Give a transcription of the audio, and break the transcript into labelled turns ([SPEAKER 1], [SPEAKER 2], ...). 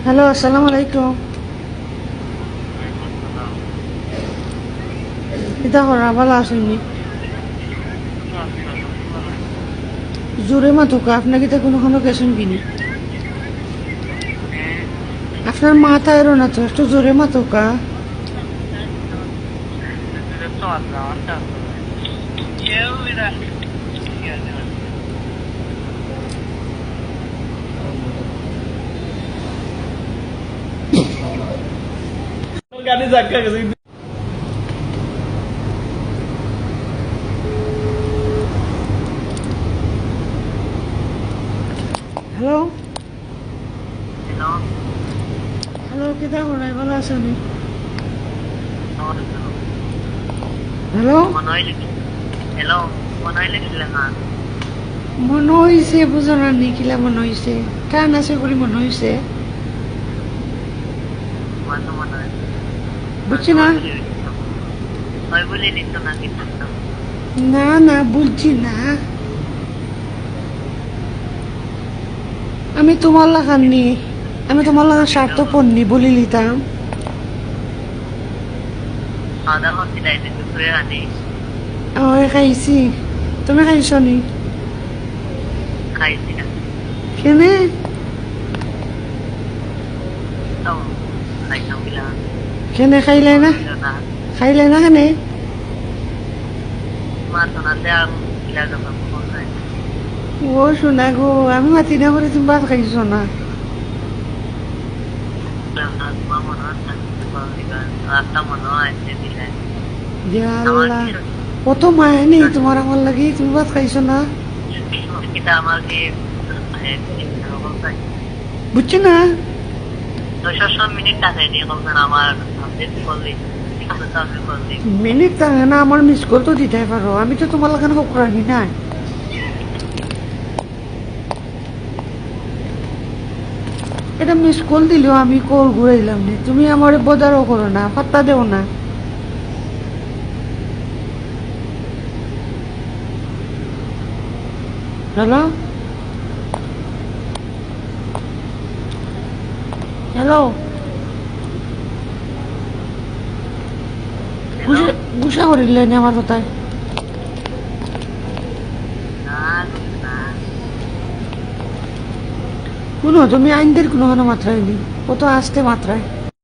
[SPEAKER 1] Hello, আসসালামু আলাইকুম। কিতা করা ভালো আসেননি? জোরে মাথুকা আপনার কিতা কোনো গেছেন কিনি? আপনার মাথা এরো না তো, একটু জোরে মাথুকা।
[SPEAKER 2] গাড়ি ধাক্কা গেছে।
[SPEAKER 1] হ্যালো
[SPEAKER 3] Hello,
[SPEAKER 1] হ্যালো, কিতা করা ভালো আসেনি?
[SPEAKER 3] hello,
[SPEAKER 1] hello,
[SPEAKER 3] hello, Manoy lang
[SPEAKER 1] মনে হয়েছে বুঝো না নি কিলা মনে হয়েছে? কান আছে করি মনে হয়েছে,
[SPEAKER 3] Mano Manoy.
[SPEAKER 1] বুঝছি না।
[SPEAKER 3] Hoy buli dito na kita.
[SPEAKER 1] না না বুঝছি না, আমি তোমার লাগাননি, আমি তোমার লাগা স্বার্থপর নি বলি লিতাম।
[SPEAKER 3] Ada ko sila dito kuya ni
[SPEAKER 1] ওই খাইছি, তুমি খাইছ নি?
[SPEAKER 3] kay sila.
[SPEAKER 1] কেনে?
[SPEAKER 3] So, kay nang bilang.
[SPEAKER 1] কেনে খাইলে না?
[SPEAKER 3] Na,
[SPEAKER 1] খাইলে না কেনে?
[SPEAKER 3] mato na siya ang ilaga pa po kay.
[SPEAKER 1] ও শোনা গো, আমি মাতি না করে তুমি ভাত খাইছ না?
[SPEAKER 3] Lang na mamo na sa pagkikan. Ata mo no ay sila.
[SPEAKER 1] ইয়া আল্লাহ, কত মায়া নেই তোমার আমার লাগি, তুমি ভাত খাইছ না?
[SPEAKER 3] Kita magi ay ko kay.
[SPEAKER 1] বুঝছি না।
[SPEAKER 3] তো 6 মিনিট আছে নি কম না আমার আপডেট করলি। ঠিক আছে আমি করলি।
[SPEAKER 1] মিনিট থাকে না, আমার মিস কল তো দিতে পারো, আমি তো তোমার লাগান হোক রাখি না। এটা মিস কল দিলেও আমি কল ঘুরাইলাম না, তুমি আমার বদারও করো না, পাত্তা দেও না। হ্যালো হ্যালো, গুসা করিলে নি আমার কথায়?
[SPEAKER 3] Na.
[SPEAKER 1] শুনো, তুমি আইনদের কোনো মাত্রায় নি, কত আসতে মাত্রায়।